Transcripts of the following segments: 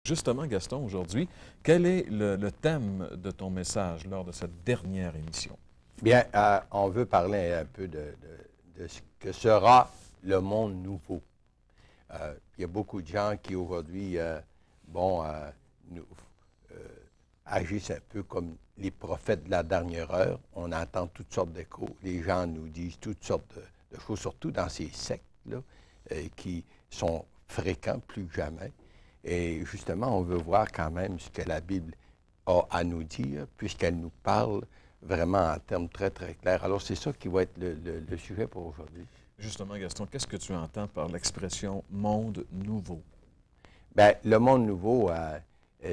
Justement, Gaston, aujourd'hui, quel est le thème de ton message lors de cette dernière émission? Bien, on veut parler un peu de ce que sera le monde nouveau. Il y a beaucoup de gens qui aujourd'hui, nous, agissent un peu comme les prophètes de la dernière heure. On entend toutes sortes d'échos. Les gens nous disent toutes sortes de choses, surtout dans ces sectes-là, qui sont fréquents plus que jamais. Et justement, on veut voir quand même ce que la Bible a à nous dire, puisqu'elle nous parle vraiment en termes très, très clairs. Alors, c'est ça qui va être le sujet pour aujourd'hui. Justement, Gaston, qu'est-ce que tu entends par l'expression « monde nouveau » ? Bien, le monde nouveau,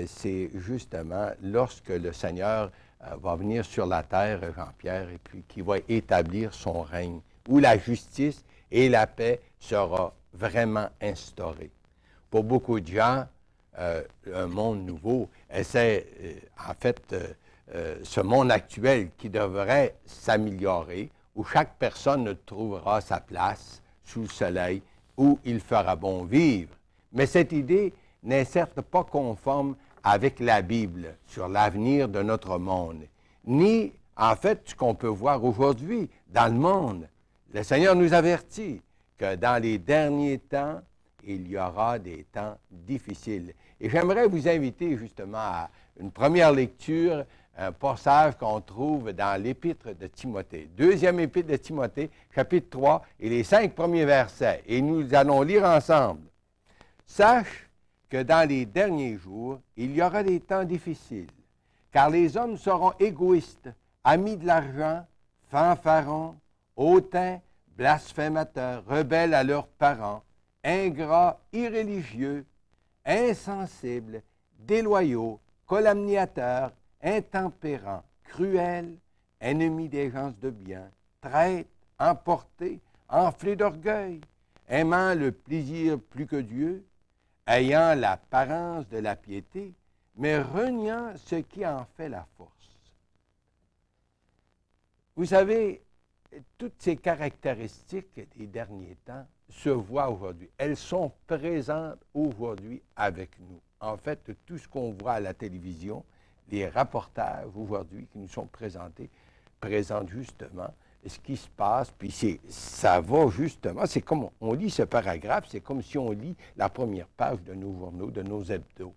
c'est justement lorsque le Seigneur va venir sur la terre, Jean-Pierre, et puis qui va établir son règne, où la justice et la paix sera vraiment instaurées. Pour beaucoup de gens, un monde nouveau, c'est ce monde actuel qui devrait s'améliorer, où chaque personne trouvera sa place sous le soleil, où il fera bon vivre. Mais cette idée n'est certes pas conforme avec la Bible sur l'avenir de notre monde, ni en fait ce qu'on peut voir aujourd'hui dans le monde. Le Seigneur nous avertit que dans les derniers temps, il y aura des temps difficiles. Et j'aimerais vous inviter justement à une première lecture, un passage qu'on trouve dans l'épître de Timothée. Deuxième épître de Timothée, chapitre 3, et les 5 premiers versets. Et nous allons lire ensemble. « Sache que dans les derniers jours, il y aura des temps difficiles, car les hommes seront égoïstes, amis de l'argent, fanfarons, hautains, blasphémateurs, rebelles à leurs parents, ingrats, irréligieux, insensibles, déloyaux, calomniateurs, intempérants, cruels, ennemis des gens de bien, traîtres, emportés, enflés d'orgueil, aimant le plaisir plus que Dieu, ayant l'apparence de la piété, mais reniant ce qui en fait la force. » Vous savez, toutes ces caractéristiques des derniers temps se voient aujourd'hui. Elles sont présentes aujourd'hui avec nous. En fait, tout ce qu'on voit à la télévision, les reportages aujourd'hui qui nous sont présentés, présentent justement ce qui se passe, puis ça va justement, c'est comme on lit ce paragraphe, c'est comme si on lit la première page de nos journaux, de nos hebdos.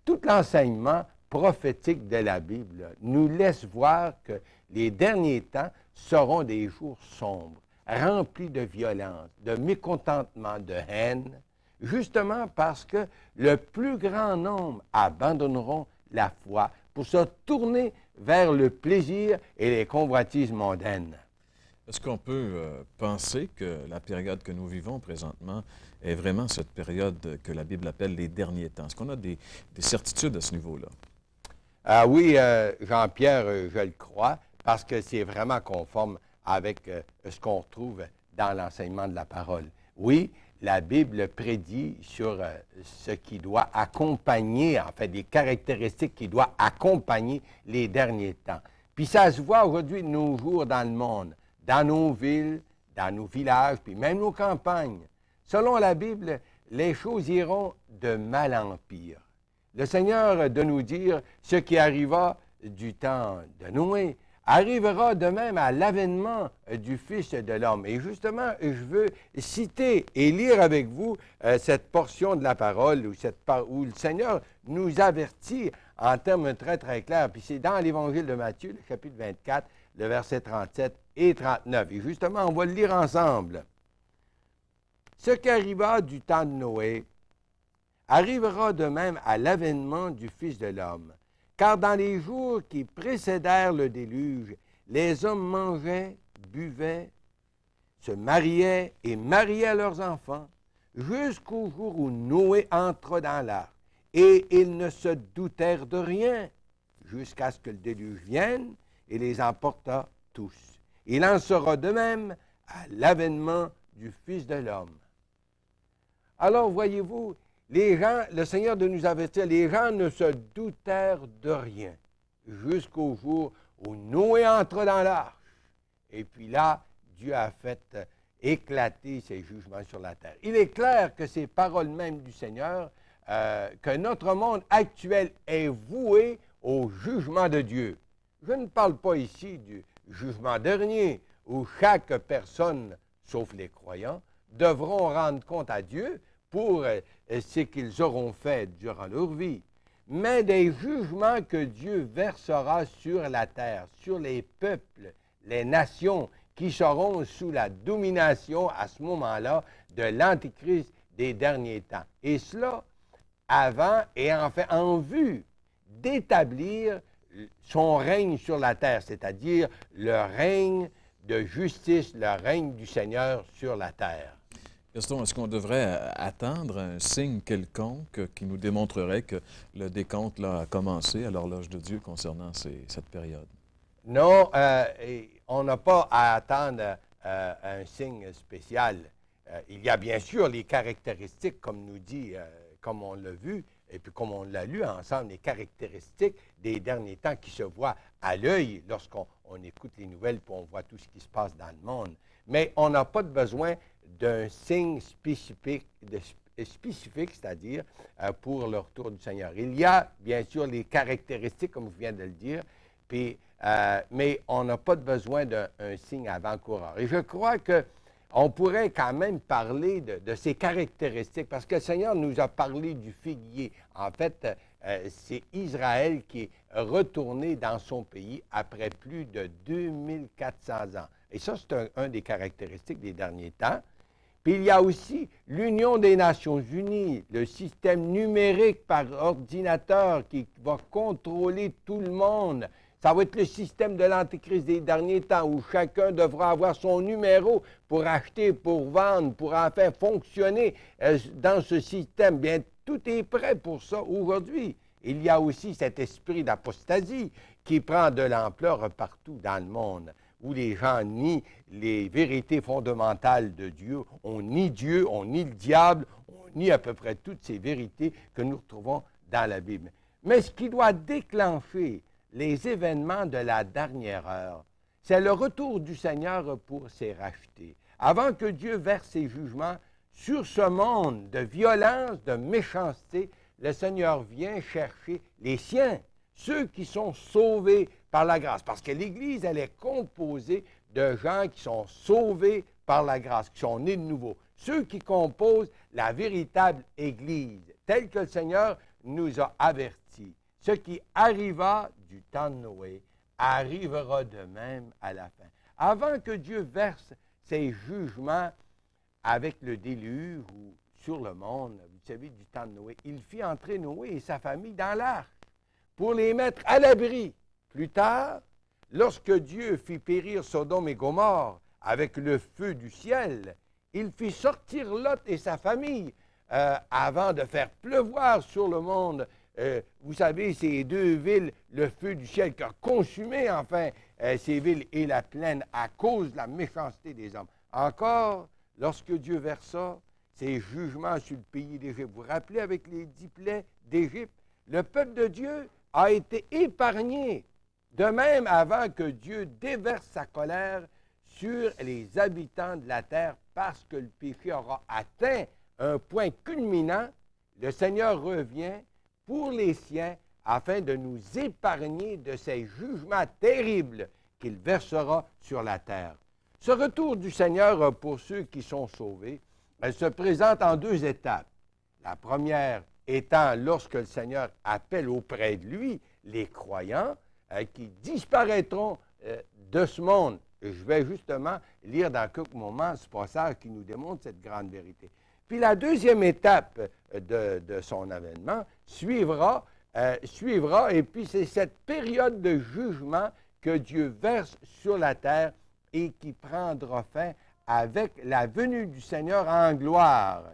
Tout l'enseignement prophétique de la Bible nous laisse voir que les derniers temps seront des jours sombres, remplis de violence, de mécontentement, de haine, justement parce que le plus grand nombre abandonneront la foi pour se tourner vers le plaisir et les convoitises mondaines. Est-ce qu'on peut penser que la période que nous vivons présentement est vraiment cette période que la Bible appelle les derniers temps? Est-ce qu'on a des certitudes à ce niveau-là? Oui, Jean-Pierre, je le crois, parce que c'est vraiment conforme avec ce qu'on retrouve dans l'enseignement de la parole. Oui, la Bible prédit sur ce qui doit accompagner, en fait, des caractéristiques qui doivent accompagner les derniers temps. Puis ça se voit aujourd'hui de nos jours dans le monde, dans nos villes, dans nos villages, puis même nos campagnes. Selon la Bible, les choses iront de mal en pire. Le Seigneur de nous dire ce qui arriva du temps de Noé arrivera de même à l'avènement du Fils de l'homme. Et justement, je veux citer et lire avec vous cette portion de la parole où le Seigneur nous avertit en termes très, très clairs. Puis c'est dans l'Évangile de Matthieu, le chapitre 24, le verset 37 et 39. Et justement, on va le lire ensemble. « Ce qui arriva du temps de Noé arrivera de même à l'avènement du Fils de l'homme. Car dans les jours qui précédèrent le déluge, les hommes mangeaient, buvaient, se mariaient et mariaient leurs enfants, jusqu'au jour où Noé entra dans l'arche. Et ils ne se doutèrent de rien, jusqu'à ce que le déluge vienne et les emporta tous. Il en sera de même à l'avènement du Fils de l'homme. » Alors, voyez-vous, les gens, le Seigneur de nous avertir, les gens ne se doutèrent de rien jusqu'au jour où Noé entra dans l'arche. Et puis là, Dieu a fait éclater ses jugements sur la terre. Il est clair que ces paroles mêmes du Seigneur que notre monde actuel est voué au jugement de Dieu. Je ne parle pas ici du jugement dernier, où chaque personne, sauf les croyants, devront rendre compte à Dieu pour ce qu'ils auront fait durant leur vie, mais des jugements que Dieu versera sur la terre, sur les peuples, les nations qui seront sous la domination à ce moment-là de l'Antichrist des derniers temps. Et cela avant et enfin en vue d'établir son règne sur la terre, c'est-à-dire le règne de justice, le règne du Seigneur sur la terre. Gaston, est-ce qu'on devrait attendre un signe quelconque qui nous démontrerait que le décompte là, a commencé à l'horloge de Dieu concernant cette période? Non, on n'a pas à attendre un signe spécial. Il y a bien sûr les caractéristiques, comme nous dit, comme on l'a vu, et puis comme on l'a lu ensemble, les caractéristiques des derniers temps qui se voient à l'œil lorsqu'on écoute les nouvelles puis on voit tout ce qui se passe dans le monde. Mais on n'a pas de besoin d'un signe spécifique, c'est-à-dire pour le retour du Seigneur. Il y a bien sûr les caractéristiques, comme je viens de le dire, puis, mais on n'a pas de besoin d'un signe avant-coureur. Et je crois qu'on pourrait quand même parler de ces caractéristiques, parce que le Seigneur nous a parlé du figuier. En fait, c'est Israël qui est retourné dans son pays après plus de 2400 ans. Et ça, c'est un des caractéristiques des derniers temps. Puis il y a aussi l'Union des Nations Unies, le système numérique par ordinateur qui va contrôler tout le monde. Ça va être le système de l'Antéchrist des derniers temps où chacun devra avoir son numéro pour acheter, pour vendre, pour enfin fonctionner dans ce système. Bien, tout est prêt pour ça aujourd'hui. Il y a aussi cet esprit d'apostasie qui prend de l'ampleur partout dans le monde, où les gens nient les vérités fondamentales de Dieu. On nie Dieu, on nie le diable, on nie à peu près toutes ces vérités que nous retrouvons dans la Bible. Mais ce qui doit déclencher les événements de la dernière heure, c'est le retour du Seigneur pour ses rachetés. Avant que Dieu verse ses jugements sur ce monde de violence, de méchanceté, le Seigneur vient chercher les siens, ceux qui sont sauvés par la grâce. Parce que l'Église, elle est composée de gens qui sont sauvés par la grâce, qui sont nés de nouveau. Ceux qui composent la véritable Église, telle que le Seigneur nous a avertis. Ce qui arriva du temps de Noé arrivera de même à la fin. Avant que Dieu verse ses jugements avec le déluge ou sur le monde, vous savez, du temps de Noé, il fit entrer Noé et sa famille dans l'arche pour les mettre à l'abri. Plus tard, lorsque Dieu fit périr Sodome et Gomorrhe avec le feu du ciel, il fit sortir Lot et sa famille avant de faire pleuvoir sur le monde. Vous savez, ces deux villes, le feu du ciel qui a consumé enfin ces villes et la plaine à cause de la méchanceté des hommes. Encore, lorsque Dieu versa ses jugements sur le pays d'Égypte, vous vous rappelez avec les 10 plaies d'Égypte, le peuple de Dieu a été épargné. De même, avant que Dieu déverse sa colère sur les habitants de la terre parce que le péché aura atteint un point culminant, le Seigneur revient pour les siens afin de nous épargner de ces jugements terribles qu'il versera sur la terre. Ce retour du Seigneur pour ceux qui sont sauvés, elle se présente en deux étapes. La première étant lorsque le Seigneur appelle auprès de lui les croyants qui disparaîtront de ce monde. Et je vais justement lire dans quelques moments ce passage qui nous démontre cette grande vérité. Puis la deuxième étape de son avènement suivra, et puis c'est cette période de jugement que Dieu verse sur la terre et qui prendra fin avec la venue du Seigneur en gloire.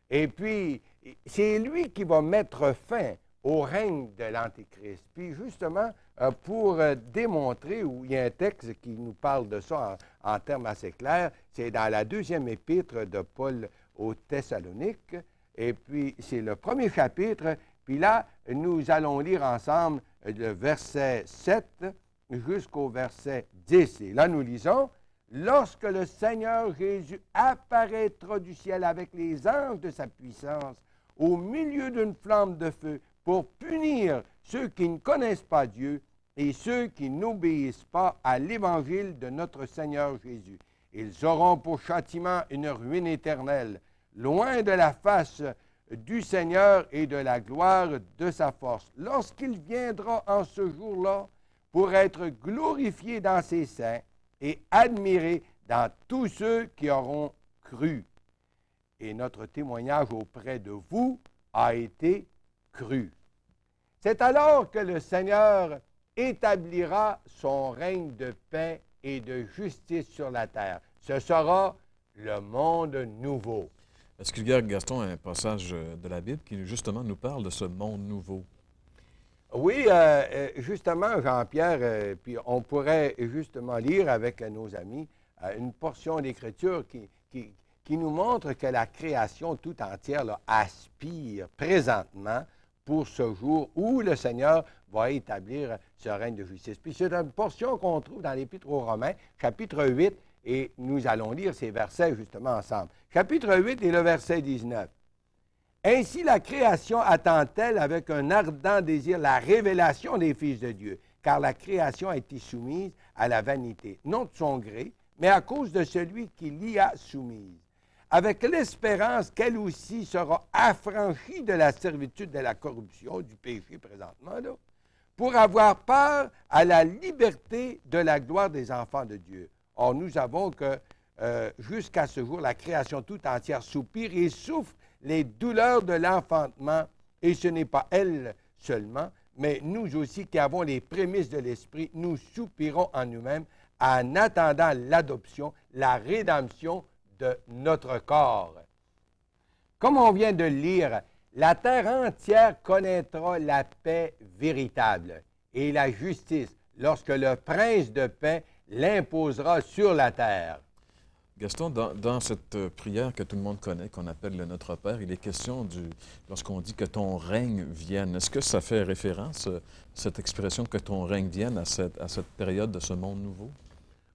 Et puis, c'est lui qui va mettre fin au règne de l'Antéchrist. Puis justement, pour démontrer, où il y a un texte qui nous parle de ça en termes assez clairs, c'est dans la deuxième épître de Paul aux Thessaloniques, et puis c'est le premier chapitre, puis là, nous allons lire ensemble le verset 7 jusqu'au verset 10. Et là, nous lisons, « Lorsque le Seigneur Jésus apparaîtra du ciel avec les anges de sa puissance, au milieu d'une flamme de feu pour punir ceux qui ne connaissent pas Dieu et ceux qui n'obéissent pas à l'Évangile de notre Seigneur Jésus. Ils auront pour châtiment une ruine éternelle, loin de la face du Seigneur et de la gloire de sa force. Lorsqu'il viendra en ce jour-là pour être glorifié dans ses saints et admiré dans tous ceux qui auront cru. Et notre témoignage auprès de vous a été cru. C'est alors que le Seigneur établira son règne de paix et de justice sur la terre. Ce sera le monde nouveau. Est-ce qu'il y a, Gaston, un passage de la Bible qui justement nous parle de ce monde nouveau? Oui, justement, Jean-Pierre, puis on pourrait justement lire avec nos amis une portion d'Écriture qui nous montre que la création tout entière là, aspire présentement pour ce jour où le Seigneur va établir ce règne de justice. Puis c'est une portion qu'on trouve dans l'Épître aux Romains, chapitre 8, et nous allons lire ces versets justement ensemble. Chapitre 8 et le verset 19. Ainsi la création attend-elle avec un ardent désir la révélation des fils de Dieu, car la création a été soumise à la vanité, non de son gré, mais à cause de celui qui l'y a soumise, avec l'espérance qu'elle aussi sera affranchie de la servitude de la corruption, du péché présentement, là, pour avoir part à la liberté de la gloire des enfants de Dieu. Or, nous avons que jusqu'à ce jour, la création tout entière soupire et souffre les douleurs de l'enfantement, et ce n'est pas elle seulement, mais nous aussi qui avons les prémices de l'Esprit, nous soupirons en nous-mêmes en attendant l'adoption, la rédemption de notre corps. Comme on vient de le lire, la terre entière connaîtra la paix véritable et la justice lorsque le prince de paix l'imposera sur la terre. Gaston, dans cette prière que tout le monde connaît, qu'on appelle le Notre Père, il est question lorsqu'on dit que ton règne vienne. Est-ce que ça fait référence, cette expression que ton règne vienne, à cette période de ce monde nouveau?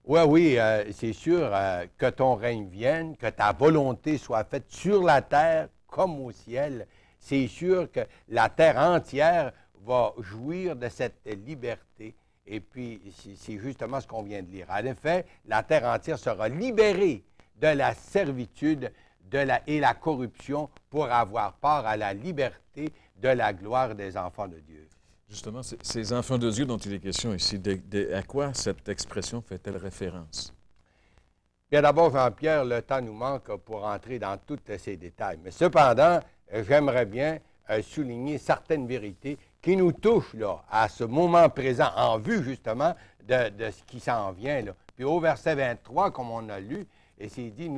Oui, c'est sûr que ton règne vienne, que ta volonté soit faite sur la terre comme au ciel. C'est sûr que la terre entière va jouir de cette liberté. Et puis, c'est justement ce qu'on vient de lire. En effet, la terre entière sera libérée de la servitude et la corruption pour avoir part à la liberté de la gloire des enfants de Dieu. Justement, ces enfants de Dieu dont il est question ici, à quoi cette expression fait-elle référence? Bien d'abord, Jean-Pierre, le temps nous manque pour entrer dans tous ces détails. Mais cependant, j'aimerais bien souligner certaines vérités qui nous touchent là, à ce moment présent, en vue justement de ce qui s'en vient. Là. Puis au verset 23, comme on a lu, et c'est dit,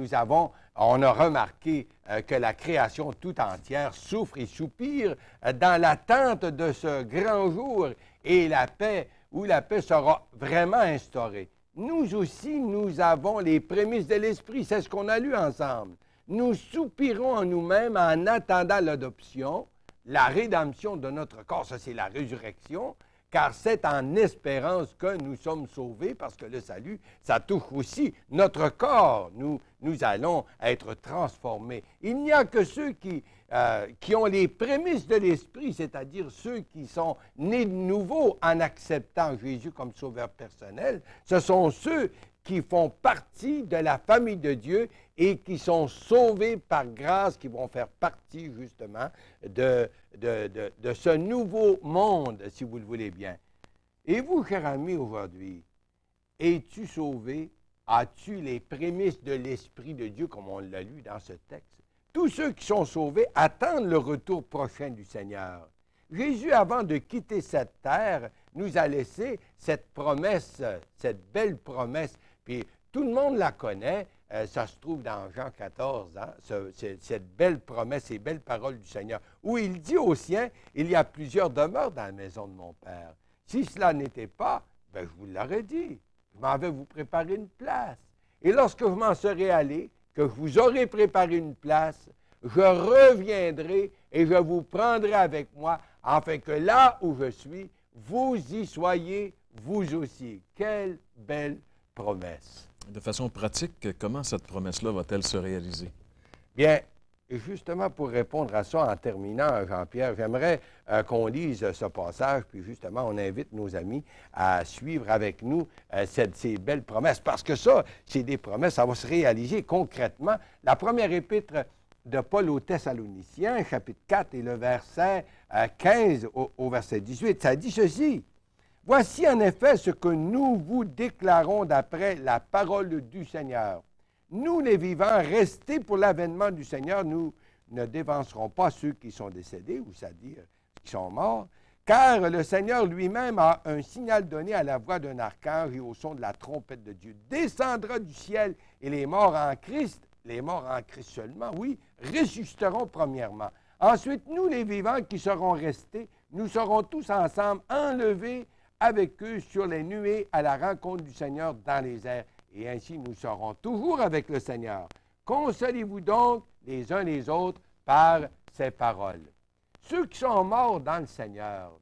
on a remarqué que la création tout entière souffre et soupire dans l'attente de ce grand jour et la paix, où la paix sera vraiment instaurée. Nous aussi, nous avons les prémices de l'Esprit, c'est ce qu'on a lu ensemble. Nous soupirons en nous-mêmes en attendant l'adoption, la rédemption de notre corps, ça c'est la résurrection, car c'est en espérance que nous sommes sauvés, parce que le salut, ça touche aussi notre corps. Nous allons être transformés. Il n'y a que ceux qui ont les prémices de l'Esprit, c'est-à-dire ceux qui sont nés de nouveau en acceptant Jésus comme sauveur personnel. Ce sont ceux qui font partie de la famille de Dieu et qui sont sauvés par grâce, qui vont faire partie justement de ce nouveau monde, si vous le voulez bien. Et vous, cher ami, aujourd'hui, es-tu sauvé? As-tu les prémices de l'Esprit de Dieu, comme on l'a lu dans ce texte? Tous ceux qui sont sauvés attendent le retour prochain du Seigneur. Jésus, avant de quitter cette terre, nous a laissé cette promesse, cette belle promesse. Puis tout le monde la connaît, ça se trouve dans Jean 14, cette belle promesse, ces belles paroles du Seigneur, où il dit aux siens, il y a plusieurs demeures dans la maison de mon Père. Si cela n'était pas, je vous l'aurais dit, je m'en vais vous préparer une place. Et lorsque je m'en serai allé, que je vous aurai préparé une place, je reviendrai et je vous prendrai avec moi, afin que là où je suis, vous y soyez, vous aussi. Quelle belle promesse. De façon pratique, comment cette promesse-là va-t-elle se réaliser? Bien, Et justement, pour répondre à ça, en terminant, Jean-Pierre, j'aimerais qu'on lise ce passage, puis justement, on invite nos amis à suivre avec nous ces belles promesses, parce que ça, c'est des promesses, ça va se réaliser concrètement. La première épître de Paul aux Thessaloniciens, chapitre 4 et le verset 15 au verset 18, ça dit ceci. « Voici en effet ce que nous vous déclarons d'après la parole du Seigneur. Nous, les vivants, restés pour l'avènement du Seigneur, nous ne dévancerons pas ceux qui sont décédés, ou c'est-à-dire qui sont morts, car le Seigneur lui-même a un signal donné à la voix d'un archange et au son de la trompette de Dieu. Descendra du ciel et les morts en Christ seulement, oui, ressusciteront premièrement. Ensuite, nous, les vivants qui serons restés, nous serons tous ensemble enlevés avec eux sur les nuées à la rencontre du Seigneur dans les airs. Et ainsi, nous serons toujours avec le Seigneur. Consolez-vous donc les uns les autres par ces paroles. Ceux qui sont morts dans le Seigneur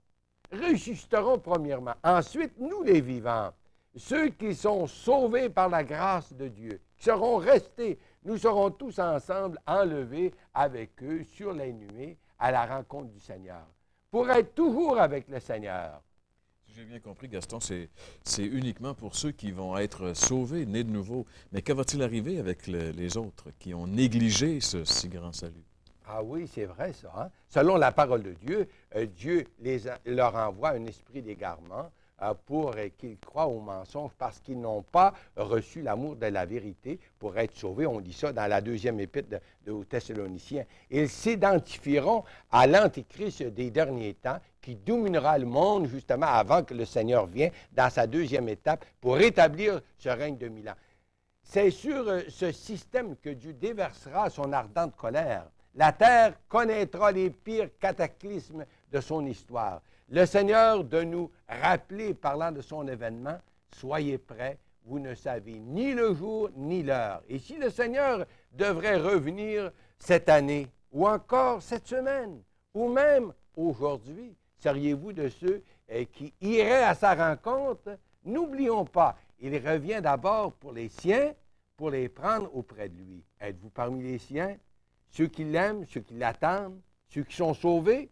ressusciteront premièrement. Ensuite, nous, les vivants, ceux qui sont sauvés par la grâce de Dieu, qui seront restés, nous serons tous ensemble enlevés avec eux sur les nuées à la rencontre du Seigneur. Pour être toujours avec le Seigneur. Si j'ai bien compris, Gaston, c'est uniquement pour ceux qui vont être sauvés, nés de nouveau. Mais que va-t-il arriver avec les autres qui ont négligé ce si grand salut? Ah oui, c'est vrai ça. Hein? Selon la parole de Dieu, Dieu leur envoie un esprit d'égarement pour qu'ils croient au mensonge parce qu'ils n'ont pas reçu l'amour de la vérité pour être sauvés. On dit ça dans la deuxième épître aux Thessaloniciens. Ils s'identifieront à l'Antéchrist des derniers temps qui dominera le monde justement avant que le Seigneur vienne dans sa deuxième étape pour rétablir ce règne de 1000 ans. C'est sur ce système que Dieu déversera son ardente colère. La terre connaîtra les pires cataclysmes de son histoire. Le Seigneur de nous rappeler, parlant de son événement, soyez prêts, vous ne savez ni le jour ni l'heure. Et si le Seigneur devrait revenir cette année, ou encore cette semaine, ou même aujourd'hui, seriez-vous de ceux qui iraient à sa rencontre? N'oublions pas, il revient d'abord pour les siens, pour les prendre auprès de lui. Êtes-vous parmi les siens? Ceux qui l'aiment, ceux qui l'attendent, ceux qui sont sauvés?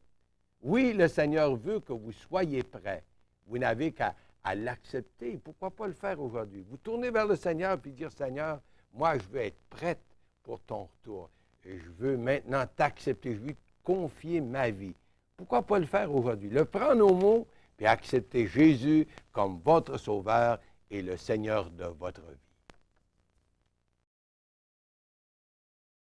Oui, le Seigneur veut que vous soyez prêts. Vous n'avez qu'à l'accepter. Pourquoi pas le faire aujourd'hui? Vous tournez vers le Seigneur et dire, Seigneur, moi, je veux être prête pour ton retour. Et je veux maintenant t'accepter. Je veux te confier ma vie. Pourquoi pas le faire aujourd'hui? Le prendre au mot et accepter Jésus comme votre Sauveur et le Seigneur de votre vie.